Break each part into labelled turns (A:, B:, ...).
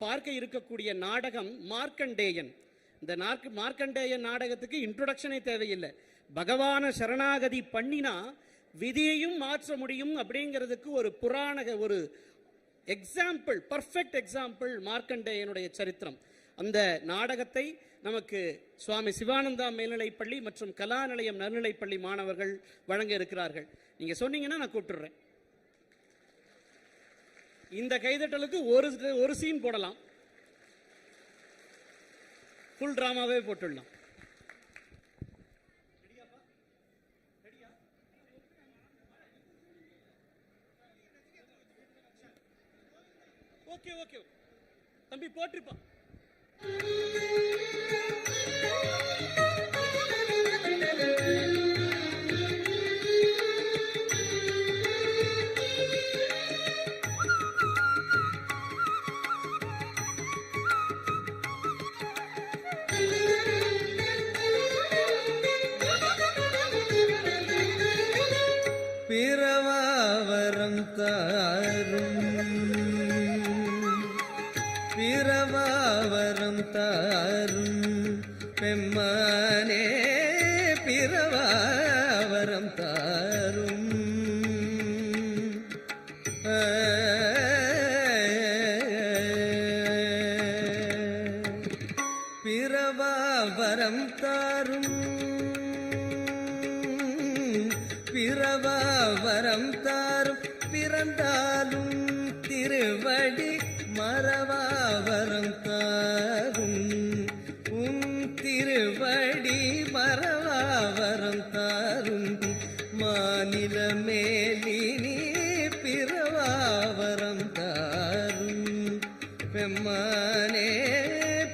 A: பார்க்க இருக்கக்கூடிய நாடகம் மார்க்கண்டேயன். இந்த மார்க்கண்டேயன் நாடகத்துக்கு இன்ட்ரோடக்ஷனே தேவையில்லை. பகவான சரணாகதி பண்ணினா விதியையும் மாற்ற முடியும் அப்படிங்கிறதுக்கு ஒரு ஒரு எக்ஸாம்பிள், பர்ஃபெக்ட் எக்ஸாம்பிள் மார்க்கண்டேயனுடைய சரித்திரம். அந்த நாடகத்தை நமக்கு சுவாமி சிவானந்தா மேல்நிலைப்பள்ளி மற்றும் கலாநிலையம் நடுநிலைப்பள்ளி மாணவர்கள் வழங்க இருக்கிறார்கள். நீங்க சொன்னீங்கன்னா நான் கூப்பிட்டுறேன். இந்த கைதட்டலுக்கு ஒரு சீன் போடலாம், ஃபுல் டிராமாவே போட்டுடலாம். ஓகே ஓகே தம்பி போட்டுப்பா.
B: பிறவாவரம் தாரும் பிறவாவரம் தாரும் பெம்மானே பிறவாவரம் தாரும் பிறவாவரம் தாரும் பிறவாவரம் தாரும் பிறந்தாலும் திருவடி மறவாவரம் தாரும் உன் திருவடி மறவாவரம் தாரும் மாநில மேலினி பிறவாவரம் தாரும் பெம்மானே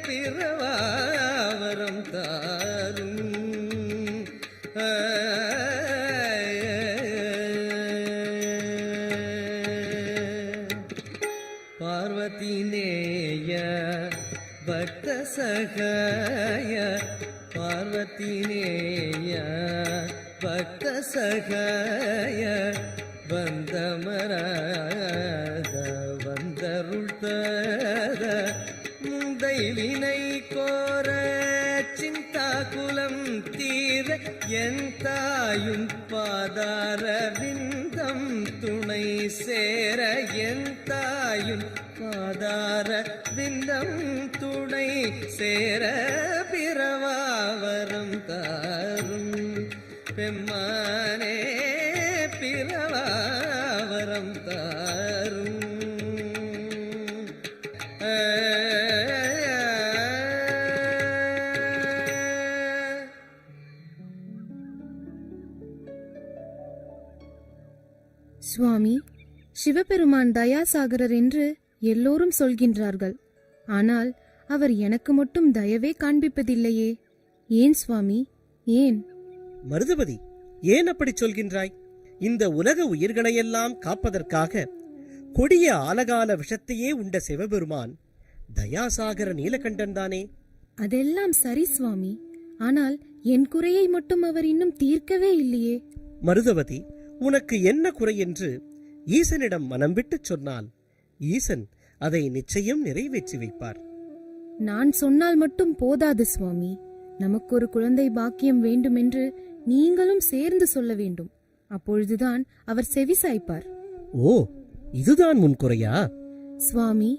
B: பிறவாவரம் தாரும் பார்வதிநேய பக்த சகாய பார்வதிநேய பக்த சகாய வந்தமராத வந்தருள் தர முந்தை வினை கோர சிந்தாகுலம் தீர என் தாயும் பாதார விந்தம் துணை சேர என் தாயும் பாதார விந்தம் துணை சேர பிறவாவரம் தாரும் பெம்மானே பிறவாவரம் தாரும்
C: சுவாமி, சிவபெருமான் தயாசாகரர் என்று எல்லோரும் சொல்கின்றார்கள். ஆனால் அவர் எனக்கு மட்டும் தயவே காண்பிப்பதில்லையே. ஏன் சுவாமி, ஏன்?
D: மருதபதி, ஏன் அப்படி சொல்கின்றாய்? இந்த உலக உயிர்களையெல்லாம் காப்பதற்காக கொடிய ஆலகால விஷத்தையே உண்ட சிவபெருமான் தயாசாகர நீலகண்டன் தானே.
C: அதெல்லாம் சரி சுவாமி, ஆனால் என் குறையை மட்டும் அவர் இன்னும் தீர்க்கவே இல்லையே.
D: மருதவதி, உனக்கு என்ன குறை என்று ஈசனிடம் மனம் விட்டு சொன்னால் ஈசன் அதை நிச்சயம் நிறைவேற்றி வைப்பார்.
C: நான் சொன்னால் மட்டும் போதாது சுவாமி, நமக்கு ஒரு குழந்தை பாக்கியம் வேண்டும் என்று நீங்களும் சேர்ந்து சொல்ல வேண்டும். அப்பொழுதுதான் அவர் செவிசாய்ப்பார்.
D: ஓ, இதுதான் உன் குறையா?
C: சுவாமி,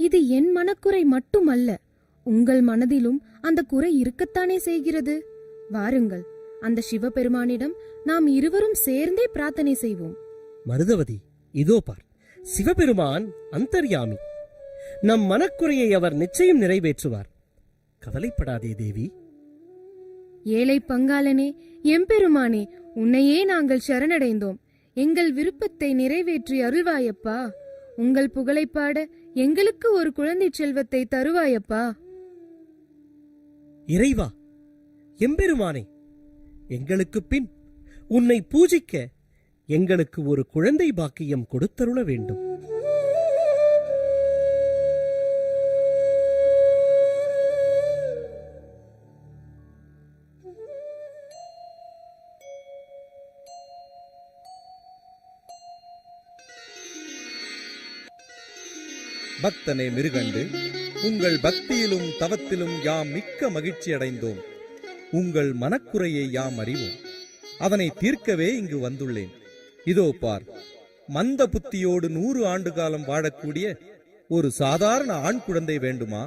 C: இது என் மனக்குறை மட்டுமல்ல, உங்கள் மனதிலும் அந்த குறை இருக்கத்தானே செய்கிறது. வாருங்கள், அந்த சிவபெருமானிடம் நாம் இருவரும் சேர்ந்தே பிரார்த்தனை செய்வோம்.
D: மருதவதி, இதோ பார், சிவபெருமான் அந்தர்யாமி. நம் மனக்குறையை அவர் நிச்சயம் நிறைவேற்றுவார். கவலைப்படாதே தேவி.
C: ஏழை பங்காளனே, எம்பெருமானே, உன்னையே நாங்கள் சரணடைந்தோம். எங்கள் விருப்பத்தை நிறைவேற்றி அருள்வாயப்பா. உங்கள் புகழை பாட எங்களுக்கு ஒரு குழந்தை செல்வத்தை தருவாயப்பா.
D: இறைவா, எம்பெருமானே, எங்களுக்கு பின் உன்னை பூஜிக்க எங்களுக்கு ஒரு குழந்தை பாக்கியம் கொடுத்தருள வேண்டும்.
E: பக்தனே மிருகண்டு, உங்கள் பக்தியிலும் தவத்திலும் யாம் மிக்க மகிழ்ச்சி அடைந்தோம். உங்கள் மனக்குறையை யாம் அறிவோம். அதனை தீர்க்கவே இங்கு வந்துள்ளேன். இதோ பார், மந்த புத்தியோடு 100 ஆண்டு காலம் வாழக்கூடிய ஒரு சாதாரண ஆண் குழந்தை வேண்டுமா?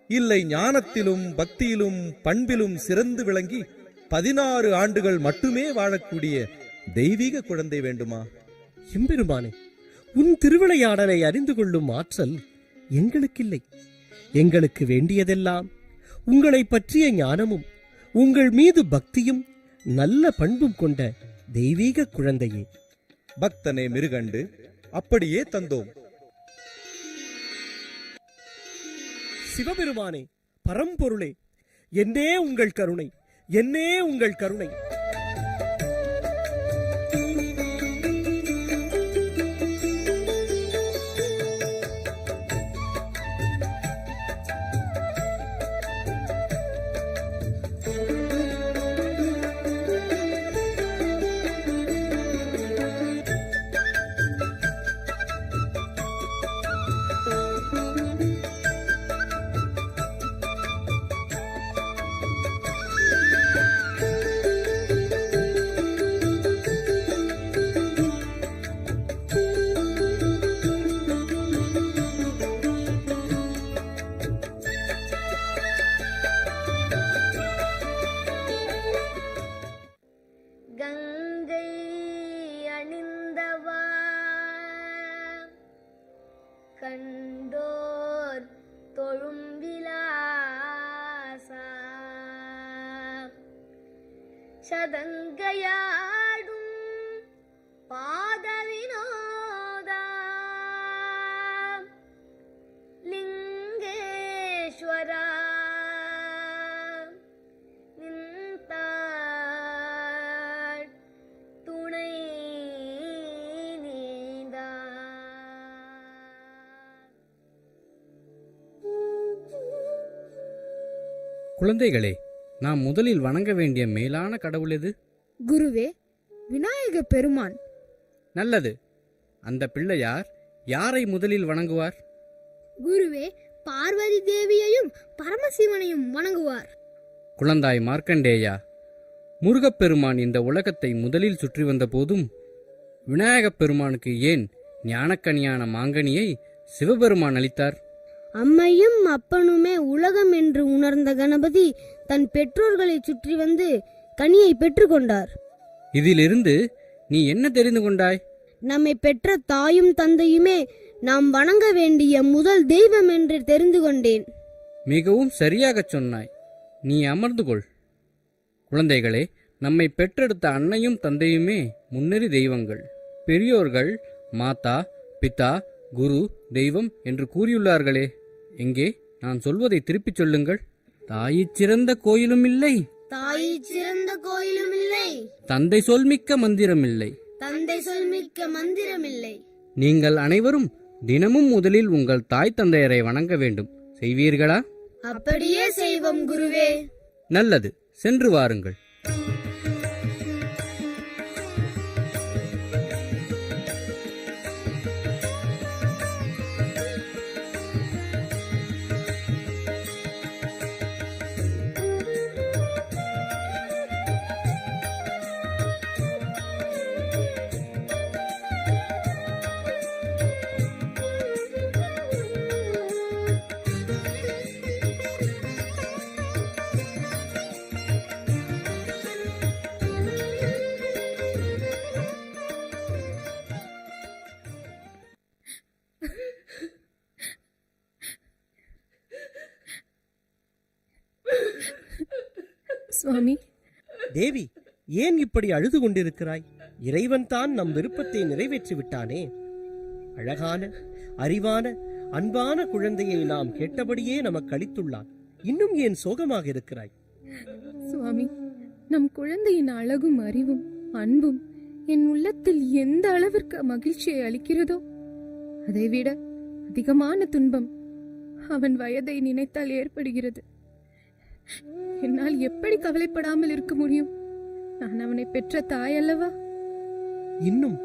E: இல்லை ஞானத்திலும் பக்தியிலும் பண்பிலும் சிறந்து விளங்கி 16 ஆண்டுகள் மட்டுமே வாழக்கூடிய தெய்வீக குழந்தை வேண்டுமா?
D: எம்பெருமானே, உன் திருவிளையாடலை அறிந்து கொள்ளும் ஆற்றல் எங்களுக்கில்லை. எங்களுக்கு வேண்டியதெல்லாம் உங்களை பற்றிய ஞானமும் உங்கள் மீது பக்தியும் நல்ல பண்பும் கொண்ட தெய்வீக குழந்தையே.
E: பக்தனே மிருகண்டு, அப்படியே தந்தோம்.
D: சிவபெருமானே, பரம்பொருளே, என்னே உங்கள் கருணை, என்னே உங்கள் கருணை.
F: கங்கை அணிந்தவா கண்டோர் தொழும் விலாசா சதங்கையாடும் பாத வினோதா லிங்கேஸ்வரா நின்றாள் துணை நீதா.
G: குழந்தைகளே, நாம் முதலில் வணங்க வேண்டிய மேலான கடவுள் எது?
C: குருவே, விநாயக பெருமான்.
G: நல்லது. அந்த பிள்ளையார் யாரை முதலில் வணங்குவார்?
F: குருவே, பார்வதி தேவியையும் பரமசிவனையும் வணங்குவார்.
G: குழந்தாய் மார்க்கண்டேயா, முருகப்பெருமான் இந்த உலகத்தை முதலில் சுற்றி வந்த போதும் விநாயகப் பெருமானுக்கு ஏன் ஞானக்கனியான மாங்கனியை சிவபெருமான் அளித்தார்?
F: அம்மையும் அப்பனுமே உலகம் என்று உணர்ந்த கணபதி தன் பெற்றோர்களை சுற்றி வந்து கனியை பெற்றுக்கொண்டார்.
G: இதிலிருந்து நீ என்ன தெரிந்து கொண்டாய்?
F: நம்மை பெற்ற தாயும் தந்தையுமே நாம் வணங்க வேண்டிய முதல் தெய்வம் என்று தெரிந்து கொண்டேன்.
G: மிகவும் சரியாகச் சொன்னாய். நீ அமர்ந்து கொள். குழந்தைகளே, நம்மை பெற்றெடுத்த அன்னையும் தந்தையுமே முன்னறி தெய்வங்கள். பெரியோர்கள் மாதா, பிதா, குரு, தெய்வம் என்று கூறியுள்ளார்களே. எங்கே? நான் சொல்வதை திருப்பிச் சொல்லுங்கள். தாயிற் சிறந்த கோயிலும் இல்லை,
F: தாயை சிறந்த கோயிலும் இல்லை,
G: தந்தை சொல்மிக்க மந்திரமில்லை.
F: தந்தை சொல்மிக்க மந்திரமில்லை.
G: நீங்கள் அனைவரும் தினமும் முதலில் உங்கள் தாய் தந்தையரை வணங்க வேண்டும். செய்வீர்களா?
F: அப்படியே செய்வோம் குருவே.
G: நல்லது, சென்று வாருங்கள்.
C: சுவாமி,
D: தேவி, ஏன் இப்படி அழுது கொண்டிருக்கிறாய்? இறைவன் தான் நம் விருப்பத்தை நிறைவேற்றி விட்டானே. அழகான, அறிவான, அன்பான குழந்தையை நாம் கேட்டபடியே நமக்கு அளித்துள்ளான். இன்னும் ஏன் சோகமாக இருக்கிறாய்?
C: சுவாமி, நம் குழந்தையின் அழகும் அறிவும் அன்பும் என் உள்ளத்தில் எந்த அளவிற்கு மகிழ்ச்சியை அளிக்கிறதோ அதைவிட அதிகமான துன்பம் அவன் வயதை நினைத்தால் ஏற்படுகிறது. என்னால் எப்படி கவலைப்படாமல் இருக்க முடியும்? நான் அவனை பெற்ற தாய் அல்லவா?
D: இன்னும்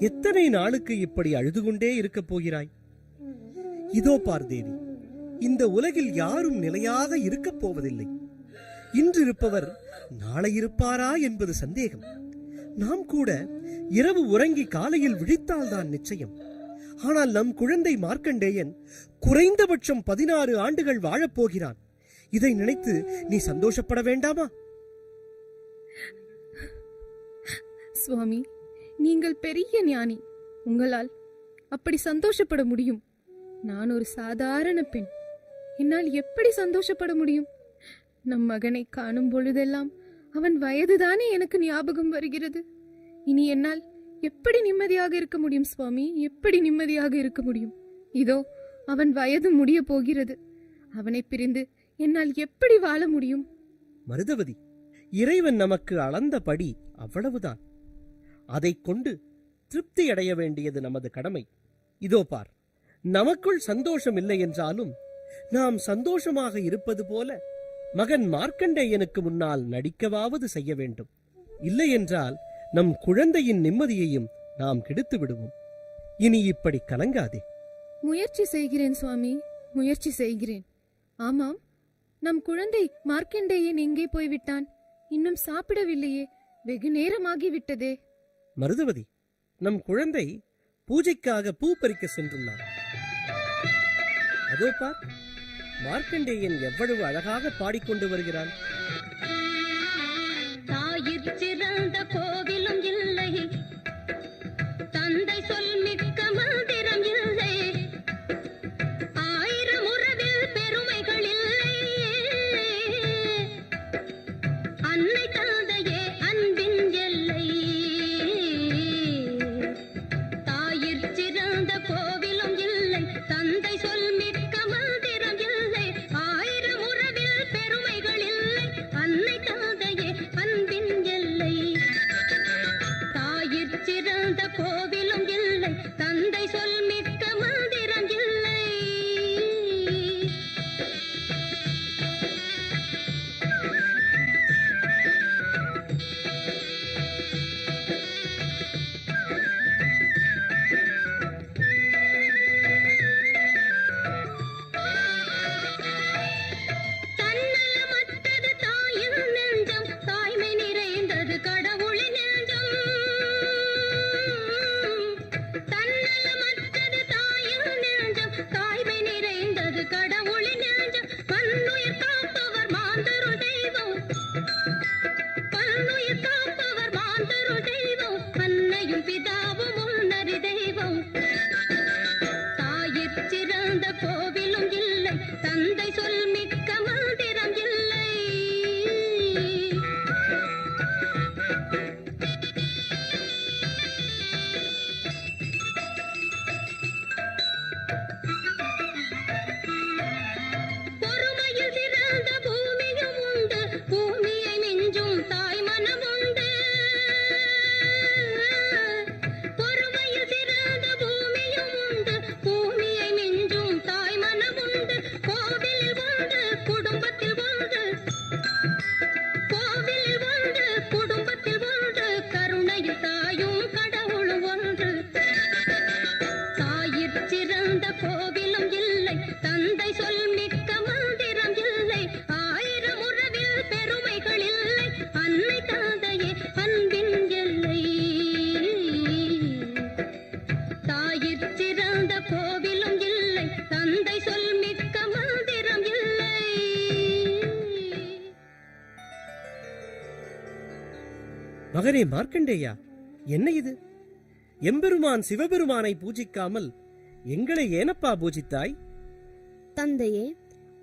D: எத்தனை நாளுக்கு இப்படி அழுது கொண்டே இருக்கப் போகிறாய்? இதோ பார் தேவி, இந்த உலகில் யாரும் நிலையாக இருக்கப் போவதில்லை. இன்று இருப்பவர் நாளை இருப்பாரா என்பது சந்தேகம். நாம் கூட இரவு உறங்கி காலையில் விழித்தால்தான் நிச்சயம். ஆனால் நம் குழந்தை மார்க்கண்டேயன் குறைந்தபட்சம் 16 ஆண்டுகள் வாழப்போகிறான். இதை நினைத்து நீ சந்தோஷப்பட வேண்டாமா?
C: சுவாமி, நீங்கள் பெரிய ஞானி. உங்களால் அப்படி சந்தோஷப்பட முடியும். நான் ஒரு சாதாரண பெண். என்னால் எப்படி சந்தோஷப்பட முடியும்? நம் மகனை காணும் பொழுதெல்லாம் அவன் வயதுதானே எனக்கு ஞாபகம் வருகிறது. இனி என்னால் எப்படி நிம்மதியாக இருக்க முடியும் சுவாமி? எப்படி நிம்மதியாக இருக்க முடியும்? இதோ அவன் வயது முடிய போகிறது. அவனை பிரிந்து என்னால் எப்படி வாழ முடியும்?
D: மருதவதி, இறைவன் நமக்கு அளந்த படி அவ்வளவுதான். அதைக் கொண்டு திருப்தி அடைய வேண்டியது நமது கடமை. இதோ பார், நமக்குள் சந்தோஷம் இல்லை என்றாலும் நாம் சந்தோஷமாக இருப்பது போல மகன் மார்க்கண்டேயனுக்கு முன்னால் நடிக்கவாவது செய்ய வேண்டும். இல்லை என்றால் நம் குழந்தையின் நிம்மதியையும் நாம் கெடுத்து விடுவோம். இனி இப்படி கலங்காதே.
C: முயற்சி செய்கிறேன் சுவாமி, முயற்சி செய்கிறேன். ஆமாம், நம் குழந்தை மார்க்கண்டேயன் எங்கே போய்விட்டான்? இன்னும் சாப்பிடவில்லையே. வெகு நேரமாகிவிட்டதே.
D: மருதவதி, நம் குழந்தை பூஜைக்காக பூ பறிக்க சென்றுள்ளான். அதோ பார், மார்க்கண்டேயன் எவ்வளவு அழகாக பாடிக்கொண்டு வருகிறான்.
H: தாயிற் சிறந்த கோவிலும் இல்லை, தந்தை சொல் மிக்க மந்திரம் இல்லை, ஆயிரம் உறவில் பெருமைகள் இல்லை, அன்னை தந்தையே அன்பின் எல்லை. தாயிற் சிறந்த கோவிலும் இல்லை, தந்தை சொல் மிக்க மந்திரம் இல்லை, ஆயிரம் உறவில் பெருமைகள் இல்லை, அன்னை தந்தையே அன்பின் எல்லை. தாயிற் சிறந்த கோவிலும் இல்லை, தந்தை சொல் மிக்க மந்திரம் இல்லை. தன்னலமற்றது தாயின் நெஞ்சம், தாய்மை நிறைந்தது கடவுளின் நெஞ்சம். தன்னலமற்றது தாயின் நெஞ்சம், தாய்மை நிறைந்தது கடவுளின் நெஞ்சம். பன்னுயிர் காப்பவர் மாந்தருள் தெய்வம், பன்னுயிர் காப்பவர் மாந்தருள் தெய்வம், அன்னையும் பிதாவும் முன்னறி தெய்வம். தாயிற் சிறந்த கோவிலும் இல்லை, தந்தை சொல் மிக்க மந்திரம் இல்லை. பொறுமையில் சிறந்த பூமியும் உண்டு, பூமியை மிஞ்சும் தாய் மனம் உண்டு. பொறுமையில் சிறந்த பூமியும் உண்டு, பூமியை மிஞ்சும் தாய் மனம் உண்டு. கோவிலில் ஒன்று, குடும்பத்தில் ஒன்று, கோவிலில் ஒன்று, குடும்பத்தில் ஒன்று, கருணையில் தாயும் கடவுளும் ஒன்று. தாயிற் சிறந்த கோவிலும் இல்லை, தந்தை சொல் மிக்க மந்திரம் இல்லை, ஆயிரம் உறவில் பெருமைகள் இல்லை, அன்னை தந்தையே அன்பின் எல்லை. தாயிற் சிறந்த கோவிலும் இல்லை, தந்தை சொல் மிக்க மந்திரம் இல்லை.
D: மகனே மார்க்கண்டேயா, என்ன இது? எம்பெருமான் சிவபெருமானை பூஜிக்காமல் எங்களை ஏனப்பா பூஜித்தாய்?
F: தந்தையே,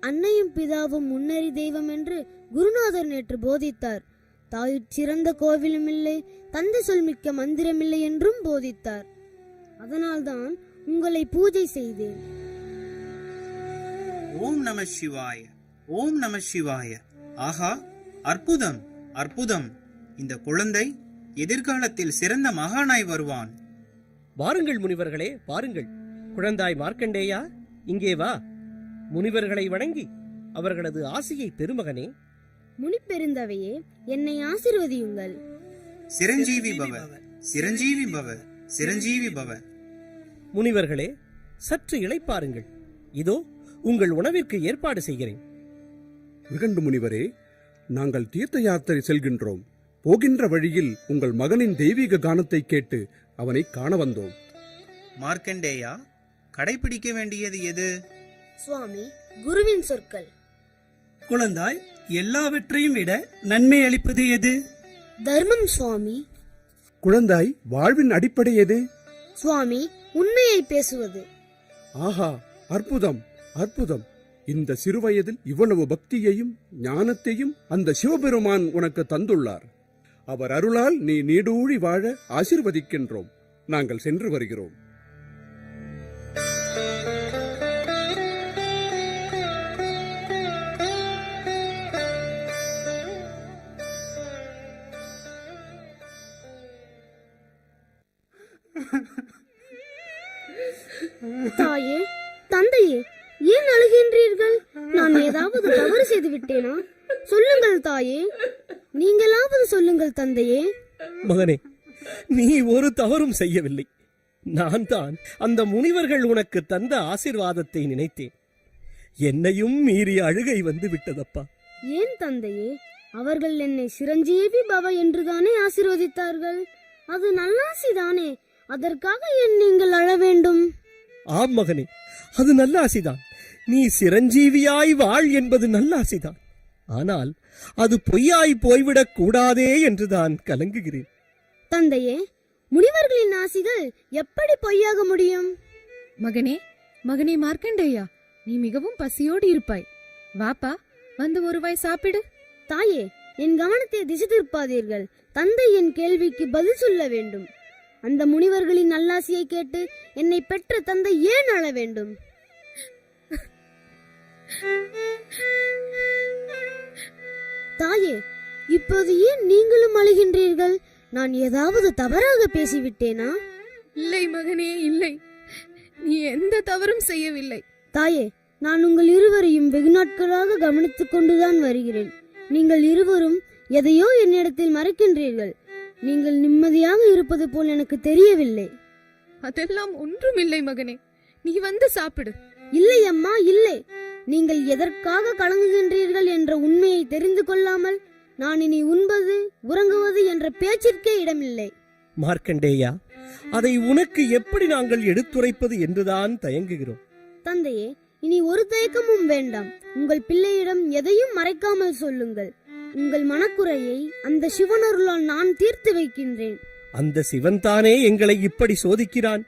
F: அன்னையும் பிதாவும் முன்னறி தெய்வம் என்று குருநாதர் நேற்று போதித்தார். தாயிற் சிறந்த கோவிலும் இல்லை, தந்தை சொல் மிக்க மந்திரமில்லை என்றும் போதித்தார். அதனால்தான் உங்களை பூஜை செய்தேன்.
I: ஓம் நம சிவாய, ஓம் நம சிவாய. ஆஹா, அற்புதம் அற்புதம்! இந்த குழந்தை எதிர்காலத்தில் சிறந்த மகானாய் வருவான்.
D: வாருங்கள் முனிவர்களே, வாருங்கள். குழந்தாய் மார்க்கண்டேயா, இங்கே வா. முனிவர்களை வணங்கி அவர்களது ஆசியை பெருமகனே.
F: முனிப்பெருந்தவையே, என்னை ஆசீர்வதியுங்கள்.
I: சிரஞ்சீவி பவ, சிரஞ்சீவி பவ, சிரஞ்சீவி பவ.
D: முனிவர்களே, சற்று இளைப்பாருங்கள். இதோ உங்கள் உணவிற்கு ஏற்பாடு செய்கிறேன்.
J: மிகண்டு முனிவரே, நாங்கள் தீர்த்த யாத்திரை செல்கின்றோம். போகின்ற வழியில் உங்கள் மகனின் தெய்வீக கானத்தை கேட்டு அவனை காண வந்தோம்.
I: மார்க்கண்டேயா, கடைபிடிக்க வேண்டியது எது?
F: சுவாமி, குருவின் சொற்கள்.
B: குழந்தாய், எல்லாவற்றையும் விட நன்மை அளிப்பது எது?
F: தர்மம் சுவாமி.
J: குழந்தாய், வாழ்வின் அடிப்படை எது?
F: சுவாமி, உண்மையை பேசுவது.
J: ஆஹா, அற்புதம் அற்புதம்! இந்த சிறுவயதில் இவ்வளவு பக்தியையும் ஞானத்தையும் அந்த சிவபெருமான் உனக்கு தந்துள்ளார். அவர் அருளால் நீ நீடூழி வாழ ஆசிர்வதிக்கின்றோம். நாங்கள் சென்று வருகிறோம்.
F: தாயே, தந்தையே, ஏன் அழுகின்றீர்கள்? நான் ஏதாவது தவறு செய்து விட்டேனா? சொல்லுங்கள் தாயே, நீங்களாவது சொல்லுங்கள் தந்தையே.
D: மகனே, நீ ஒரு தவறும் செய்யவில்லை. நான் தான் அந்த முனிவர்கள் உனக்கு தந்த ஆசீர்வாதத்தை நினைத்தேன். என்னையும் மீறி அழுகை வந்து விட்டதப்பா.
F: ஏன் தந்தையே? அவர்கள் என்னை சிரஞ்சீவி பவ என்றுதானே ஆசீர்வதித்தார்கள். அது நல்லாசிதானே. அதற்காக ஏன் நீங்கள் அழ வேண்டும்?
D: ஆம் மகனே, அது நல்ல ஆசிதான். நீ சிரஞ்சீவியாய் வாழ் என்பது நல்ல ஆசிதான். ஆனால் அது பொய்யாய் போய்விடக் கூடாதே என்றுதான் கலங்குகிறேன்.
F: தந்தையே, முனிவர்களின் ஆசிகள் எப்படி பொய்யாக முடியும்?
C: மகனே மார்க்கண்டேயா, நீ மிகவும் பசியோடு இருப்பாய். வாப்பா, வந்து ஒரு வாய் சாப்பிடு.
F: தாயே, என் கவனத்தை திசை திருப்பாதீர்கள். தந்தை என் கேள்விக்கு பதில் சொல்ல வேண்டும். அந்த முனிவர்களின் நல்லாசியை கேட்டு என்னை பெற்ற தந்தை ஏன் அழ வேண்டும்? தாயே, இப்போது ஏன் நீங்களும் அழுகின்றீர்கள்? நான் ஏதாவது தவறாக பேசிவிட்டேனா?
C: இல்லை மகனே, இல்லை. நீ எந்த தவறும் செய்யவில்லை.
F: தாயே, நான் உங்கள் இருவரையும் வெகு நாட்களாக கவனித்துக் கொண்டுதான் வருகிறேன். நீங்கள் இருவரும் எதையோ என்னிடத்தில் மறைக்கின்றீர்கள். நீங்கள் நிம்மதியாக இருப்பது போல் எனக்கு தெரியவில்லை.
C: அதெல்லாம் ஒன்றுமில்லை மகனே, நீ வந்து சாப்பிடு.
F: இல்லை அம்மா, இல்லை. நீங்கள் எதற்காக கலங்குகின்றீர்கள் என்ற உண்மையை தெரிந்து கொள்ளாமல் நான் இனி உண்பது உறங்குவது என்ற பேச்சிற்கே இடமில்லை.
D: மார்க்கண்டேயா, அதை உனக்கு எப்படி நாங்கள் எடுத்துரைப்பது என்றுதான் தயங்குகிறோம்.
F: தந்தையே, இனி ஒரு தயக்கமும் வேண்டாம். உங்கள் பிள்ளையிடம் எதையும் மறைக்காமல் சொல்லுங்கள். உங்கள் மனக்குறையை அந்த சிவனருளால் நான் தீர்த்து வைக்கின்றேன்.
D: அந்த சிவன் தானே எங்களை இப்படி சோதிக்கிறான்.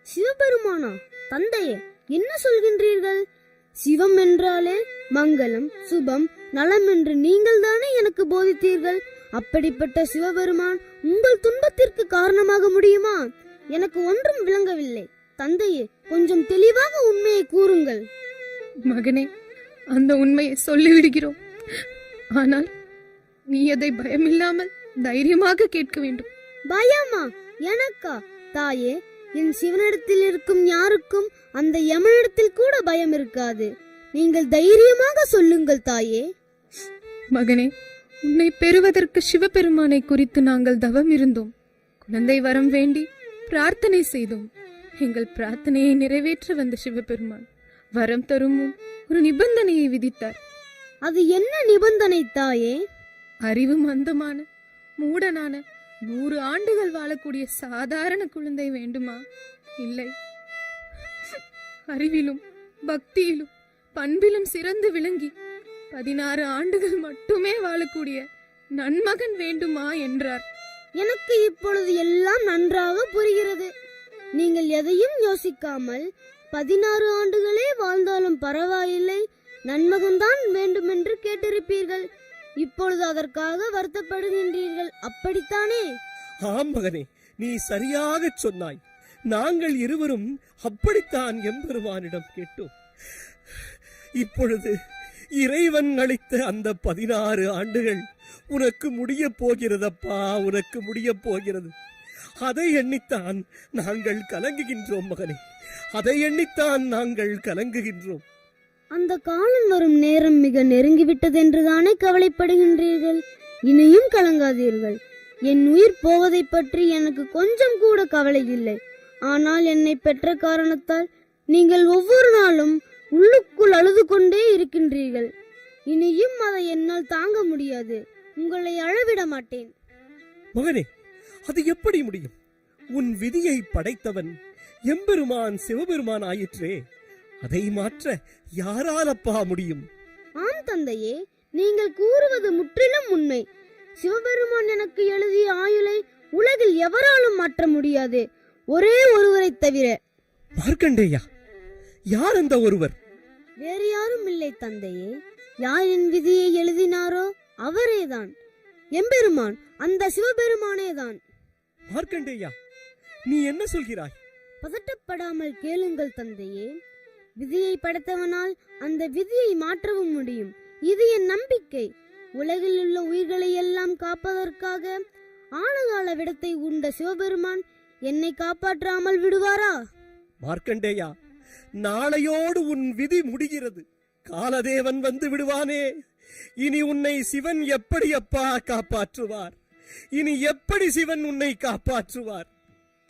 F: சிவபெருமானா? தந்தையே, என்ன சொல்கின்றீர்கள்? சிவம் என்றாலே மங்களம், சுபம், நலம் என்று நீங்கள் தானே எனக்கு போதித்தீர்கள். அப்படிப்பட்ட சிவபெருமான் உங்கள் துன்பத்திற்கு காரணமாக முடியுமா? எனக்கு ஒன்றும் விளங்கவில்லை. தந்தையே, கொஞ்சம் தெளிவாக உண்மையை கூறுங்கள்.
C: மகனே, அந்த உண்மையை சொல்லிவிடுகிறோம். ஆனால் நீ அதை பயமில்லாமல் தைரியமாக கேட்க வேண்டும்.
F: பயமா? எனக்கா? தாயே, என் சிவனிடத்தில் இருக்கும் யாருக்கும் அந்த யமனிடத்தில் கூட பயம் இருக்காது. நீங்கள் தைரியமாக சொல்லுங்கள் தாயே.
C: மகனே, உன்னை பெறுவதற்கு சிவபெருமானை குறித்து நாங்கள் தவம் இருந்தோம். குழந்தை வரம் வேண்டி பிரார்த்தனை செய்தோம். எங்கள் பிரார்த்தனையை நிறைவேற்ற வந்த சிவபெருமான் வரம் தரும் ஒரு நிபந்தனையை விதித்தார்.
F: அது என்ன நிபந்தனை தாயே?
C: அறிவு மந்தமான மூடனான 100 ஆண்டுகள் வாழக்கூடிய சாதாரண குழந்தை வேண்டுமா? இல்லை, அறிவிலும் பக்தியிலும் பண்பிலும் சிறந்து விளங்கி 16 ஆண்டுகள் மட்டுமே வாழக்கூடிய நன்மகன் வேண்டுமா என்றார்.
F: எனக்கு இப்பொழுது எல்லாம் நன்றாக புரிகிறது. நீங்கள் எதையும் யோசிக்காமல் 16 ஆண்டுகளே வாழ்ந்தாலும் பரவாயில்லை, நன்மகன்தான் வேண்டுமென்று கேட்டிருப்பீர்கள். இப்பொழுது அதற்காக வருத்தப்படுகின்றீர்கள், அப்படித்தானே?
D: ஆம் மகனே, நீ சரியாக சொன்னாய். நாங்கள் இருவரும் அப்படித்தான் எம்பெருமானிடம் கேட்டோம். இப்பொழுது இறைவன் அளித்த அந்த 16 ஆண்டுகள் உனக்கு முடிய போகிறதப்பா, உனக்கு முடிய போகிறது. அதை எண்ணித்தான் நாங்கள் கலங்குகின்றோம் மகனே, அதை எண்ணித்தான் நாங்கள் கலங்குகின்றோம்.
F: அந்த காலம் வரும் நேரம் மிக நெருங்கிவிட்டதென்றுதானே கவலைப்படுகின்றீர்கள்? இனியும் கலங்காதீர்கள். என் உயிர் போவதை பற்றி எனக்கு கொஞ்சம் கூட கவலை இல்லை. ஆனால் என்னை பெற்ற காரணத்தால் நீங்கள் ஒவ்வொரு நாளும் உள்ளுக்குள் அழுது கொண்டே இருக்கின்றீர்கள். இனியும் அதை என்னால் தாங்க முடியாது. உங்களை அழவிட மாட்டேன்.
D: மகனே, அது எப்படி முடியும்? உன் விதியை படைத்தவன் எம்பெருமான் சிவபெருமான் ஆயிற்றே. அதை மாற்ற யாராலப்பா முடியும்?
F: ஆம் தந்தையே, நீங்கள் கூறுவது முற்றிலும் உண்மை. சிவபெருமான் எனக்கு எழுதிய ஆயுளை உலகில் எவராலும் மாற்ற முடியாது, ஒரே ஒருவரை தவிர.
D: மார்க்கண்டேயா, யார் அந்த ஒருவர்?
F: வேறு யாரும் இல்லை தந்தையே. யார் என் விதியை எழுதினாரோ அவரேதான், எம்பெருமான், அந்த சிவபெருமானே தான்.
D: மார்க்கண்டேயா, நீ என்ன சொல்கிறாய்?
F: பதட்டப்படாமல் கேளுங்கள் தந்தையே. விதியை படைத்தவனால் அந்த விதியை மாற்றவும் முடியும். இது என் நம்பிக்கை. உலகில் உள்ள உயிர்களை எல்லாம் காப்பதற்காக ஆழகால விடத்தை உண்ட சிவபெருமான் என்னை காப்பாற்றாமல் விடுவாரா?
D: மார்க்கண்டேயா, நாளையோடு உன் விதி முடிகிறது. காலதேவன் வந்து விடுவானே. இனி உன்னை சிவன் எப்படி அப்பா காப்பாற்றுவார்? இனி எப்படி சிவன் உன்னை காப்பாற்றுவார்?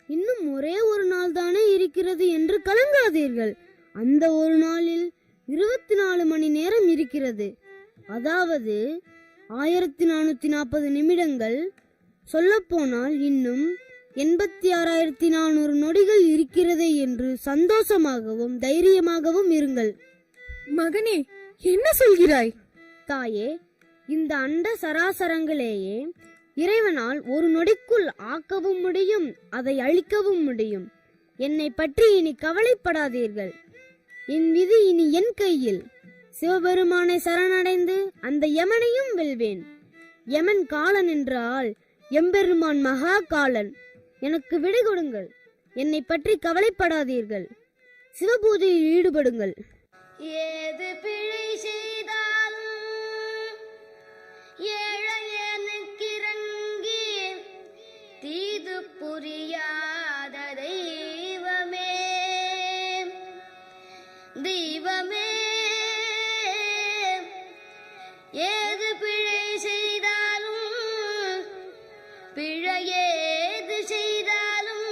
F: இன்னும் ஒரே ஒரு நாள் தானே இருக்கிறது என்று கலங்காதீர்கள். அந்த ஒரு நாளில் 24 மணி நேரம் இருக்கிறது. அதாவது 1440 நிமிடங்கள். சொல்லப்போனால் இன்னும் 86,400 நொடிகள் இருக்கிறது என்று சந்தோஷமாகவும் தைரியமாகவும் இருங்கள்.
C: மகனே, என்ன சொல்கிறாய்?
F: தாயே, இந்த அண்ட சராசரங்களேயே இறைவனால் ஒரு நொடிக்குள் ஆக்கவும் முடியும், அதை அழிக்கவும் முடியும். என்னை பற்றி இனி கவலைப்படாதீர்கள். என் விதி இனி என் கையில். சிவபெருமானை சரணடைந்து அந்த யமனையும் வெல்வேன். யமன் காலன் என்றால் எம்பெருமான் மகா காலன். எனக்கு விடை கொடுங்கள். என்னை பற்றி கவலைப்படாதீர்கள். சிவபூஜையில் ஈடுபடுங்கள்.
H: ஏது பிழை செய்தாலும் ஏழையனுக்கிறங்கி தீது புரியாத தெய்வமே, தெய்வமே, ஏது பிழை செய்தாலும் பிழையேது செய்தாலும்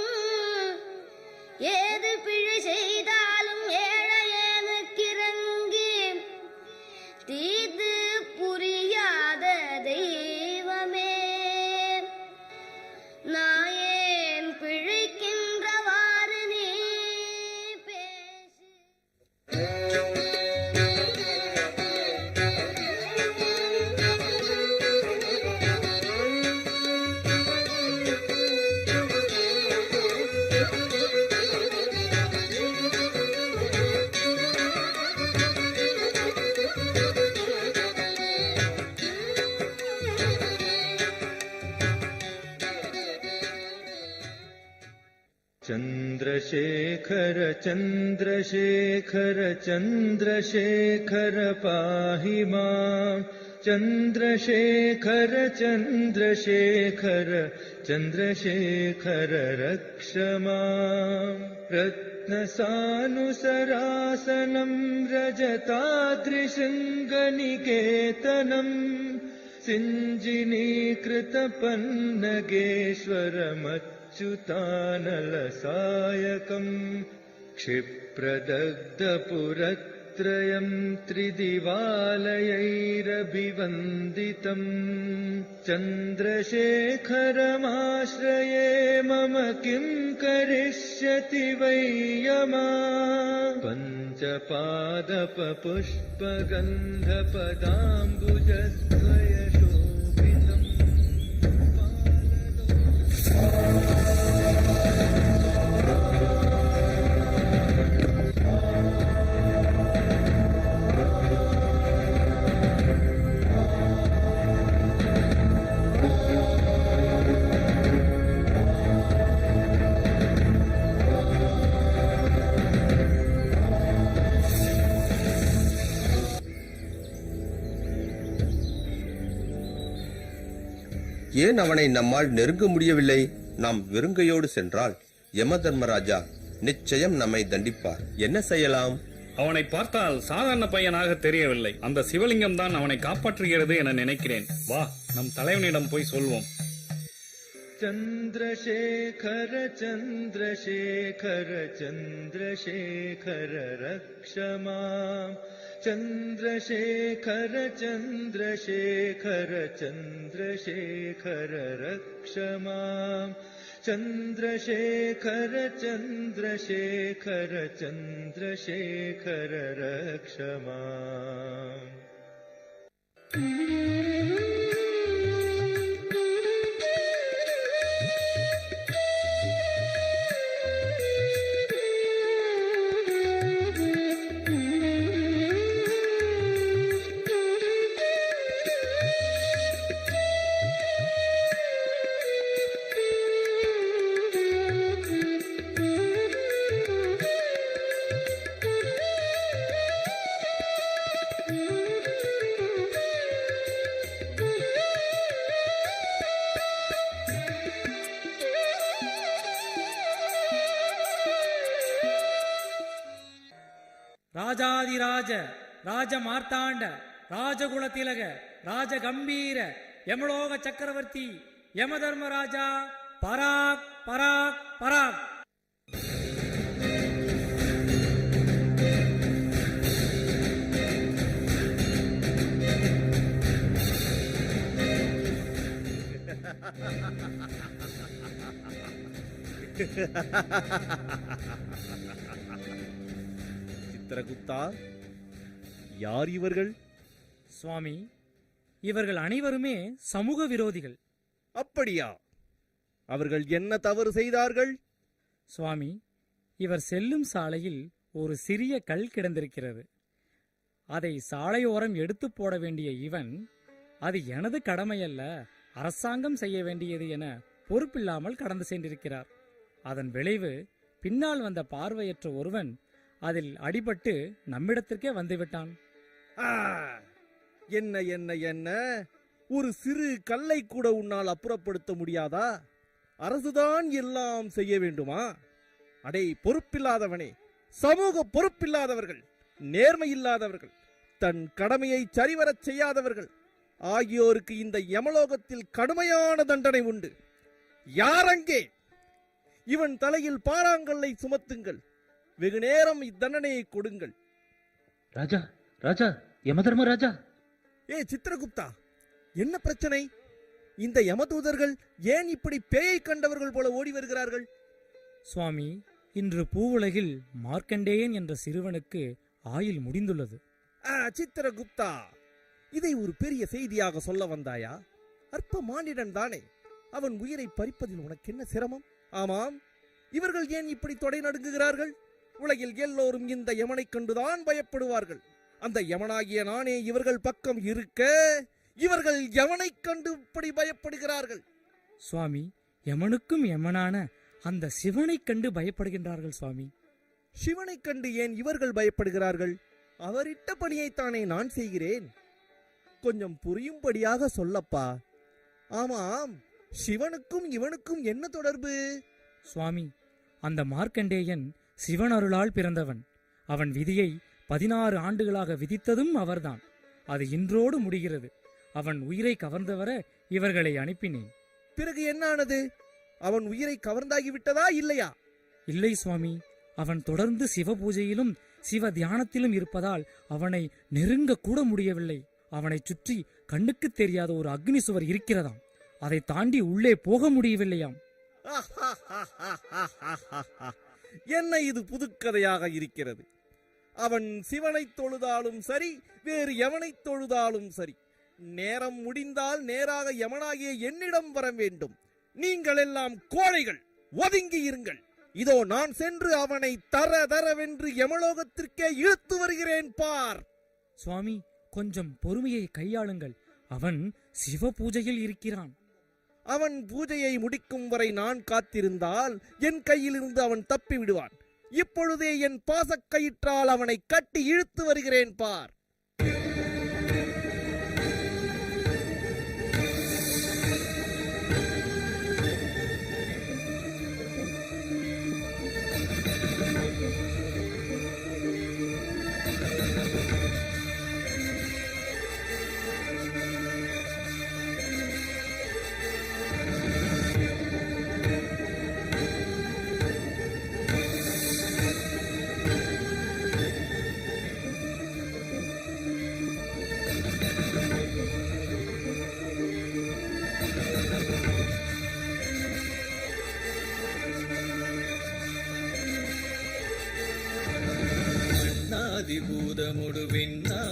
H: ஏது பிழை செய்தாலும் ஏழையனுக்கிறங்கி தீது புரியாத தெய்வமே, நாயேன் பிழைக்கின்றவாறு நீ பேசு.
K: चन्द्रशेखर चन्द्रशेखर चन्द्रशेखर पाहि मां, चन्द्रशेखर चन्द्रशेखर चन्द्रशेखर रक्ष माम्। रत्नसानुसरासनं रजताद्रिशृङ्गनिकेतनम् सिञ्जिनीकृतपन्नगेश्वरमच्युतानलसायकम्, क्षिप्रदग्धपुरत्रयम् त्रिदिवालयैरभिवन्दितम्। चन्द्रशेखरमाश्रये मम किं करिष्यति वै यमः। पञ्चपादपपुष्पगन्धपदाम्बुजद्वयशोभितम्।
L: ஏன் அவனை நம்மால் நெருங்க முடியவில்லை? நாம் வெறுங்கையோடு சென்றால் யம தர்மராஜா நிச்சயம் நம்மை தண்டிப்பார். என்ன செய்யலாம்?
M: அவனை பார்த்தால் சாதாரண பையனாக தெரியவில்லை. அந்த சிவலிங்கம் தான் அவனை காப்பாற்றுகிறது என நினைக்கிறேன். வா, நம் தலைவனிடம் போய் சொல்வோம்.
K: चन्द्रशेखर चन्द्रशेखर चन्द्रशेखर रक्ष माम् चन्द्रशेखर चन्द्रशेखर चन्द्रशेखर रक्ष माम् चन्द्रशेखर चन्द्रशेखर चन्द्रशेखर रक्ष माम्
N: ராஜாதிராஜ ராஜ மார்த்தாண்ட ராஜகுலதிலக ராஜ கம்பீர யமலோக சக்கரவர்த்தி யமதர்மராஜா பராக் பராக் பராக்.
D: சித்திரகுப்தா, யார் இவர்கள்?
N: சுவாமி, இவர்கள் அனைவருமே சமூக விரோதிகள்.
D: அப்படியா? அவர்கள் என்ன தவறு செய்தார்கள்?
N: சுவாமி, இவர் செல்லும் சாலையில் ஒரு சிறிய கல் கிடந்திருக்கிறது. அதை சாலையோரம் எடுத்து போட வேண்டிய இவன், அது எனது கடமையல்ல, அரசாங்கம் செய்ய வேண்டியது என பொறுப்பில்லாமல் கடந்து சென்றிருக்கிறார். அதன் விளைவு பின்னால் வந்த பார்வையற்ற ஒருவன் அதில் அடிபட்டு நம்மிடத்திற்கே வந்துவிட்டான்.
D: என்ன என்ன என்ன, ஒரு சிறு கல்லை கூட உன்னால் அப்புறப்படுத்த முடியாதா? அரசுதான் எல்லாம் செய்ய வேண்டுமா? அடே பொறுப்பில்லாதவனே, சமூக பொறுப்பில்லாதவர்கள், நேர்மையில்லாதவர்கள், தன் கடமையை சரிவரச் செய்யாதவர்கள் ஆகியோருக்கு இந்த யமலோகத்தில் கடுமையான தண்டனை உண்டு. யாரங்கே? இவன் தலையில் பாறாங்கல்லை சுமத்துங்கள். வெகு நேரம் இத்தண்டனையை கொடுங்கள்.
O: ராஜா, ராஜா, யமதர்மராஜா.
D: சித்திரகுப்தா, என்ன பிரச்சனை? இந்த யமதூதர்கள் ஏன் இப்படி பேயை கண்டவர்கள் போல ஓடி வருகிறார்கள்?
N: சுவாமி, இன்று பூவுலகில் மார்க்கண்டேயன் என்ற சிறுவனுக்கு ஆயுள் முடிந்துள்ளது.
D: சித்திரகுப்தா, இதை ஒரு பெரிய செய்தியாக சொல்ல வந்தாயா? அற்ப மானிடன் தானே, அவன் உயிரை பறிப்பதில் உனக்கு என்ன சிரமம்? ஆமாம், இவர்கள் ஏன் இப்படி தொடை நடுங்குகிறார்கள்? உலகில் எல்லோரும் இந்த யமனை கண்டுதான் பயப்படுவார்கள். அந்த யமனாகிய நானே இவர்கள் பக்கம் இருக்க, இவர்கள் யமனை கண்டு இப்படி பயப்படுகிறார்கள்.
N: சுவாமி, யமனுக்கும் யமனான அந்த சிவனைக் கண்டு பயப்படுகின்றார்கள். சுவாமி,
D: சிவனைக் கண்டு ஏன் இவர்கள் பயப்படுகிறார்கள்? அவரிட்ட பணியைத்தானே நான் செய்கிறேன். கொஞ்சம் புரியும்படியாக சொல்லப்பா. ஆமாம், சிவனுக்கும் இவனுக்கும் என்ன தொடர்பு?
N: சுவாமி, அந்த மார்க்கண்டேயன் சிவன் அருளால் பிறந்தவன். அவன் விதியை 16 ஆண்டுகளாக விதித்ததும் அவர்தான். அது இன்றோடு முடிகிறது. அவன் உயிரை கவர்ந்தவர இவர்களை அனுப்பினேன்.
D: பிறகு என்ன ஆனது? அவன் உயிரை கவர்ந்தாகிவிட்டதா இல்லையா?
N: இல்லை சுவாமி, அவன் தொடர்ந்து சிவ பூஜையிலும் சிவ தியானத்திலும் இருப்பதால் அவனை நெருங்க கூட முடியவில்லை. அவனை சுற்றி கண்ணுக்கு தெரியாத ஒரு அக்னி சுவர் இருக்கிறதாம். அதை தாண்டி உள்ளே போக முடியவில்லையாம்.
D: என்ன இது புதுக்கதையாக இருக்கிறது? அவன் சிவனை தொழுதாலும் சரி, வேறு எவனை தொழுதாலும் சரி, நேரம் முடிந்தால் நேராக யமனாகிய என்னிடம் வர வேண்டும். நீங்கள் எல்லாம் கோழைகள், ஒதுங்கி இருங்கள். இதோ நான் சென்று அவனை தர தரவென்று யமலோகத்திற்கே இழுத்து வருகிறேன் பார்.
N: சுவாமி, கொஞ்சம் பொறுமையை கையாளுங்கள். அவன் சிவ பூஜையில் இருக்கிறான்.
D: அவன் பூஜையை முடிக்கும் வரை நான் காத்திருந்தால் என் கையிலிருந்து அவன் தப்பி விடுவான். இப்பொழுதே என் பாசக்கயிற்றால் அவனை கட்டி இழுத்து வருகிறேன் பார்.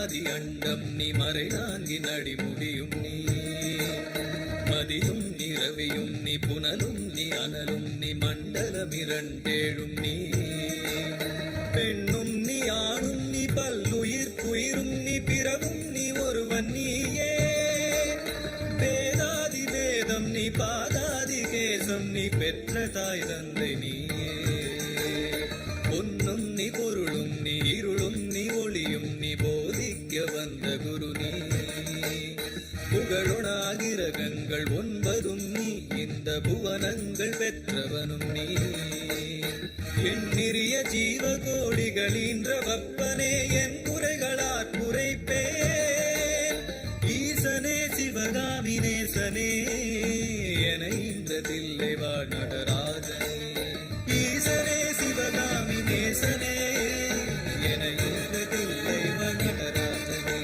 K: ஆதி அண்டம் நீ மறை நான்கின் அடிமுடியும் நீ மதியும் நீ ரவியும் நீ புனலும் நீ அனலும் நீ மண்டலம் இரண்டேழும் நீ பெண்ணும் நீ ஆணும் நீ பல்லுயிர் குயிரும் நீ பிறவும் நீ ஒருவன் நீயே வேதாதி வேதம் நீ பாதாதி கேசம் நீ பெற்ற தாய் தந்தை நீயே பொன்னும் நீ பொருளும் நீ இருளும் நீ ஒளியும் நீ போதிக்க வந்த குரு நீ புகழுணாகிரகங்கள் 9 நீ இந்த புவனங்கள் பெற்றவனும் நீ எண்ணிறிய ஜீவ கோடிகளீன்ற வப்பனே என் குறைகளாற் குறைப்பேன் ஈசனே சிவகாமி நேசனே என இன்றதில்லை வாழ் நடராஜனே ஈசனே சிவகாமி நேசனே என இன்றதில்லை வாழ் நடராஜனே.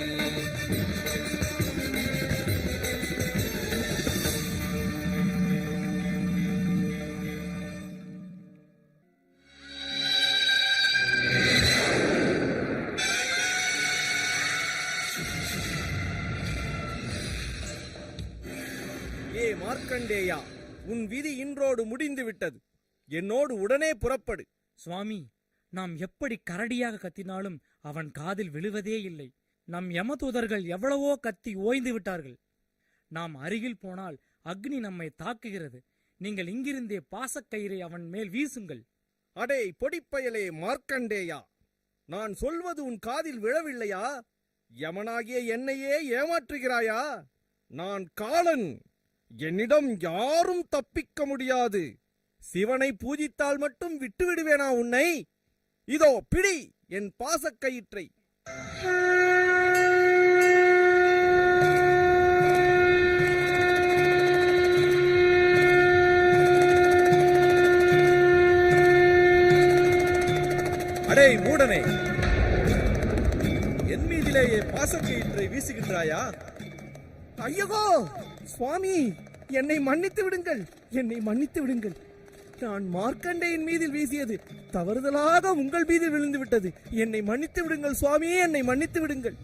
D: ஏ மார்க்கண்டேயா, உன் விதி இன்றோடு முடிந்து விட்டது. என்னோடு உடனே புறப்படு.
N: சுவாமி, நாம் எப்படி கரடியாக கத்தினாலும் அவன் காதில் விழுவதே இல்லை. நம் யமதூதர்கள் எவ்வளவோ கத்தி ஓய்ந்து விட்டார்கள். நாம் அருகில் போனால் அக்னி நம்மை தாக்குகிறது. நீங்கள் இங்கிருந்தே பாசக்கயிறை அவன் மேல் வீசுங்கள்.
D: அடே பொடிப்பயலே மார்க்கண்டேயா, நான் சொல்வது உன் காதில் விழவில்லையா? யமனாகிய என்னையே ஏமாற்றுகிறாயா? நான் காலன். என்னிடம் யாரும் தப்பிக்க முடியாது. சிவனை பூஜித்தால் மட்டும் விட்டு விடுவேனா உன்னை? இதோ பிடி என் பாசக்கயிற்றை. அடே மூடனே, என் மீதிலேயே பாசக்கயிற்றை வீசுகின்றாயா? ஐயோ சுவாமி, என்னை மன்னித்து விடுங்கள், என்னை மன்னித்து விடுங்கள். நான் மார்க்கண்டேயன் மீதில் வீசியது தவறுதலாக உங்கள் மீதில் விழுந்து விட்டது. என்னை மன்னித்து விடுங்கள் சுவாமி, என்னை மன்னித்து விடுங்கள்.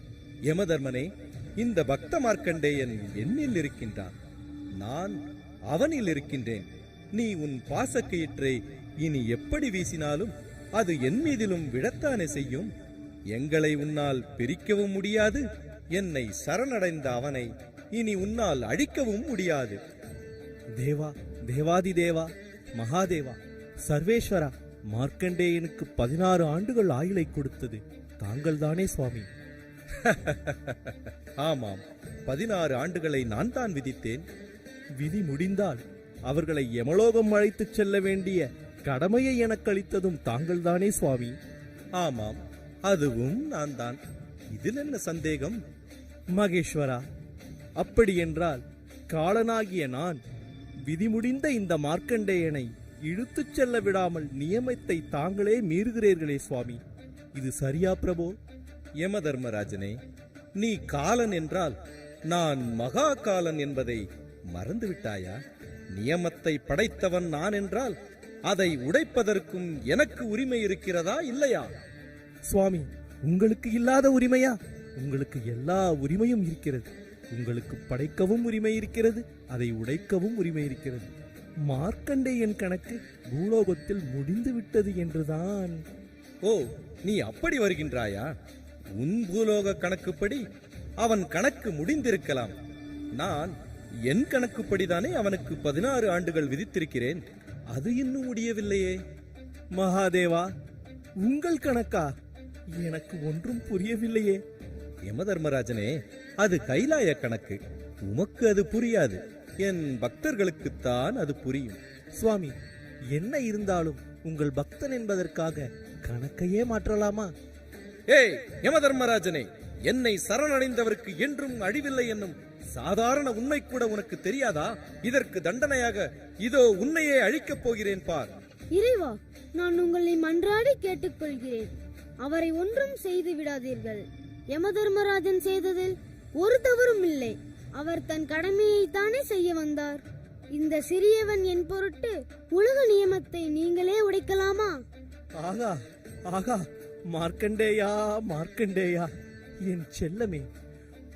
E: யமதர்மனே, இந்த பக்த மார்க்கண்டேயன் என்னில் இருக்கின்றான், நான் அவனில் இருக்கின்றேன். நீ உன் பாசக்கயிற்றை இனி எப்படி வீசினாலும் அது என் மீதிலும் விழத்தானே செய்யும். எங்களை உன்னால் பிரிக்கவும் முடியாது, என்னை சரணடைந்த அவனை இனி உன்னால் அழிக்கவும் முடியாது.
D: தேவா, தேவாதி தேவா, மகாதேவா, சர்வேஸ்வரா, மார்க்கண்டேயனுக்கு 16 ஆண்டுகள் ஆயுளை கொடுத்தது தாங்கள்தானே சுவாமி?
E: ஆமாம், 16 ஆண்டுகளை நான் தான் விதித்தேன்.
D: விதி முடிந்தால் அவர்களை யமலோகம் அழைத்துச் செல்ல வேண்டிய கடமையை எனக்கு அளித்ததும் தாங்கள்தானே சுவாமி?
E: ஆமாம், அதுவும் நான் தான். இதில் என்ன சந்தேகம்?
D: மகேஸ்வரா, அப்படி என்றால் காலனாகிய நான் விதி முடிந்த இந்த மார்க்கண்டேயனை இழுத்துச் செல்ல விடாமல் நியமத்தை தாங்களே மீறுகிறீர்களே சுவாமி. இது சரியா பிரபு?
E: யமதர்மராஜனே, நீ காலன் என்றால் நான் மகா காலன் என்பதை மறந்துவிட்டாயா? நியமத்தை படைத்தவன் நான் என்றால் அதை உடைப்பதற்கும் எனக்கு உரிமை இருக்கிறதா இல்லையா?
D: சுவாமி, உங்களுக்கு இல்லாத உரிமையா? உங்களுக்கு எல்லா உரிமையும் இருக்கிறது. உங்களுக்கு படைக்கவும் உரிமை இருக்கிறது, அதை உடைக்கவும் உரிமை இருக்கிறது. மார்க்கண்டேயன் கணக்கு பூலோகத்தில் முடிந்து விட்டது என்றுதான்.
E: ஓ, நீ அப்படி வருகின்றாயா? உன் பூலோக கணக்குப்படி அவன் கணக்கு முடிந்திருக்கலாம். நான் என் கணக்குப்படிதானே அவனுக்கு 16 ஆண்டுகள் விதித்திருக்கிறேன். அது இன்னும் முடியவில்லையே.
D: மகாதேவா, உங்கள் கணக்கா? எனக்கு ஒன்றும் புரியவில்லையே.
E: யமதர்மராஜனே, அது கைலாய கணக்கு. உமக்கு அது புரியாது. என் பக்தர்களுக்குத்தான் அது புரியும்.
D: சுவாமி, என்ன இருந்தாலும் உங்கள் பக்தன் என்பதற்காக கணக்கையே மாற்றலாமா?
E: ஏய் யமதர்மராஜனே, என்னை சரணடைந்தவருக்கு என்றும் அழிவில்லை என்னும் சாதாரண உண்மை கூட உனக்கு தெரியாதா? இதற்கு தண்டனையாக இதோ உன்னையே அழிக்கப் போகிறேன் பார்.
F: இறைவா, நான் உங்களை மன்றாடி கேட்டுக்கொள்கிறேன், அவரை ஒன்றும் செய்து விடாதீர்கள். யமதர்மராஜன் செய்ததில் ஒரு தவறும் இல்லை. அவர் தன் கடமையை தானே செய்ய வந்தார். இந்த சிறியவன் என் பொருட்டு உலக நியமத்தை நீங்களே உடைக்கலாமா?
D: ஆகா ஆகா, மார்க்கண்டேயா, மார்க்கண்டேயா, என் செல்லமே,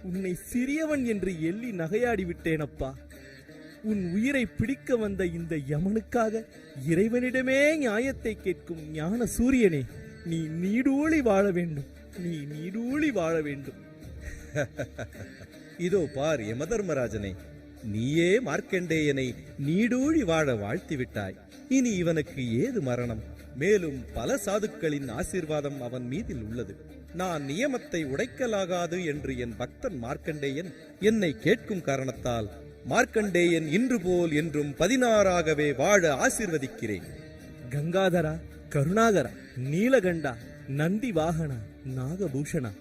D: உன்னை சிறியவன் என்று எள்ளி நகையாடி விட்டேனப்பா. உன் உயிரை பிடிக்க வந்த இந்த யமனுக்காக இறைவனிடமே நியாயத்தை கேட்கும் ஞான சூரியனே, நீ நீடூழி வாழ வேண்டும், நீ நீடூழி வாழ வேண்டும்.
E: இதோ பார் யமதர்மராஜனே, நீயே மார்க்கண்டேயனை நீடூழி வாழ வாழ்த்தி விட்டாய். இனி இவனுக்கு ஏது மரணம்? மேலும் பல சாதுக்களின் ஆசீர்வாதம் அவன் மீதில் உள்ளது. நான் நியமத்தை உடைக்கலாகாது என்று என் பக்தன் மார்க்கண்டேயன் என்னை கேட்கும் காரணத்தால் மார்க்கண்டேயன் இன்று போல் என்றும் 16ஆகவே வாழ ஆசீர்வதிக்கிறேன்.
D: கங்காதரா, கருணாகரா, நீலகண்டா, நந்தி வாகனா, நாகபூஷணா,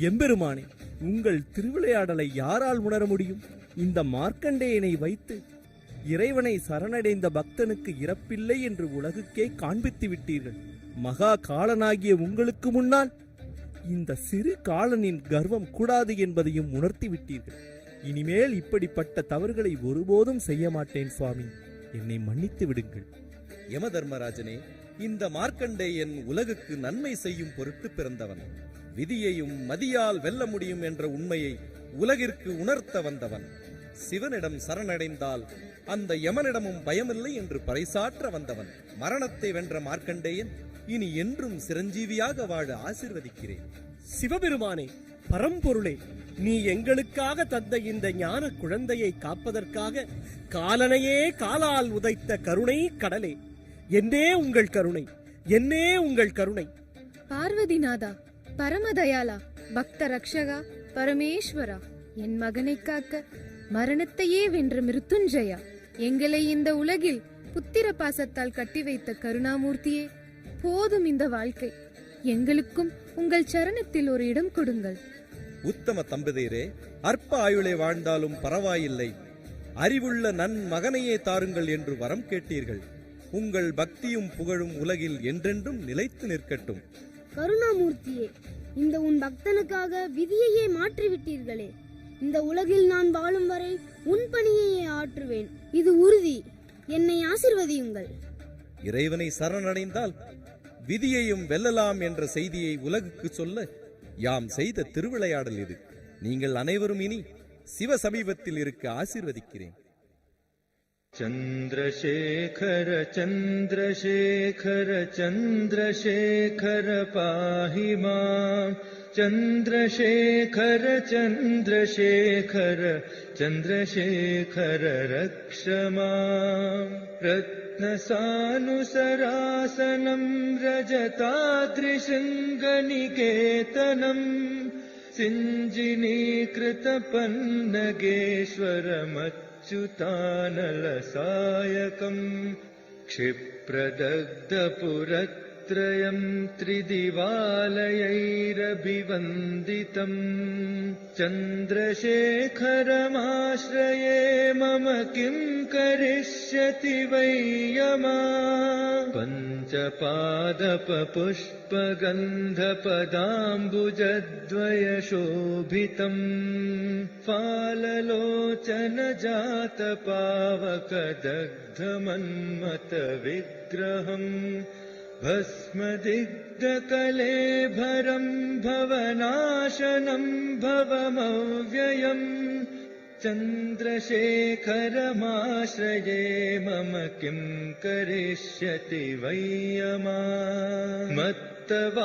D: எம்பெருமானே, உங்கள் திருவிளையாடலை யாரால் உணர முடியும்? இந்த மார்க்கண்டேயனை வைத்து இறைவனை சரணடைந்த பக்தனுக்கு இறப்பில்லை என்று உலகுக்கே காண்பித்து விட்டீர்கள். மகா காலனாகிய உங்களுக்கு முன்னால் இந்த சிறு காலனின் கர்வம் கூடாது என்பதையும் உணர்த்தி விட்டீர்கள். இனிமேல் இப்படிப்பட்ட தவறுகளை ஒருபோதும் செய்ய மாட்டேன் சுவாமி, என்னை மன்னித்து விடுங்கள்.
E: யமதர்மராஜனே, இந்த மார்க்கண்டேயன் உலகுக்கு நன்மை செய்யும் பொருட்டு பிறந்தவன். விதியையும் மதியால் வெல்ல முடியும் என்ற உண்மையை உலகிற்கு உணர்த்த வந்தவன். சிவனிடம் சரணடைந்தால் அந்த யமனிடமும் பயமில்லை என்று பறைசாற்ற வந்தவன். மரணத்தை வென்ற மார்க்கண்டேயன் இனி என்றும் சிரஞ்சீவியாக வாழ ஆசீர்வதிக்கிறேன்.
D: சிவபெருமானே, பரம்பொருளே, நீ எங்களுக்காக தந்த இந்த ஞான குழந்தையை காப்பதற்காக காலனையே காலால் உதைத்த கருணை கடலே, என்னே உங்கள் கருணை, என்னே உங்கள் கருணை.
C: பார்வதிநாதா, பரமதயாளா, பக்த ரக்ஷகா, பரமேஸ்வரா, என் மகனை காக்க மரணத்தையே வென்ற மிருத்துஞ்சயா, எங்களை இந்த உலகில் புத்திர பாசத்தால் கட்டி வைத்த கருணாமூர்த்தியே, போதும் இந்த வாழ்க்கை, எங்களுக்கும் உங்கள் சரணத்தில் ஒரு இடம் கொடுங்கள்.
E: உத்தம தம்பதியரே, அற்ப ஆயுளை வாழ்ந்தாலும் பரவாயில்லை, அறிவுள்ள நன் மகனையே தாருங்கள் என்று வரம் கேட்டீர்கள். உங்கள் பக்தியும் புகழும் உலகில் என்றென்றும் நிலைத்து நிற்கட்டும்.
F: கருணாமூர்த்தியே, இந்த உன் பக்தனுக்காக விதியையே மாற்றிவிட்டீர்களே. இந்த உலகில் நான் வாழும் வரை உன் பணியையே ஆற்றுவேன், இது உறுதி. என்னை ஆசிர்வதியுங்கள்.
E: இறைவனை சரணடைந்தால் விதியையும் வெல்லலாம் என்ற செய்தியை உலகுக்கு சொல்ல யாம் செய்த திருவிளையாடல் இது. நீங்கள் அனைவரும் இனி சிவ சமீபத்தில் இருக்க ஆசீர்வதிக்கிறேன்.
K: चन्द्रशेखर चन्द्रशेखर चन्द्रशेखर पाहि माम् चन्द्रशेखर चन्द्रशेखर चन्द्रशेखर रक्ष माम् रत्नसानुसरासनं रजताद्रिशृङ्गनिकेतनम् सिञ्जिनीकृतपन्नगेश्वरमच्युतानलसायकम् क्षिप्रदग्धपुरत्रयम् त्रिदिवालयैरभिवन्दितम् चन्द्रशेखरमाश्रये मम किं करिष्यति वै यमा पञ्चपादपपुष्पगन्धपदाम्बुजद्वयशोभितम् फाललोचनजातपावकदग्धमन्मथविग्रहम् भस्मदिग्धकलेभरम् भवनाशनम् भवमव्ययम् चन्द्रशेखरमाश्रये मम किं करिष्यति वै यमा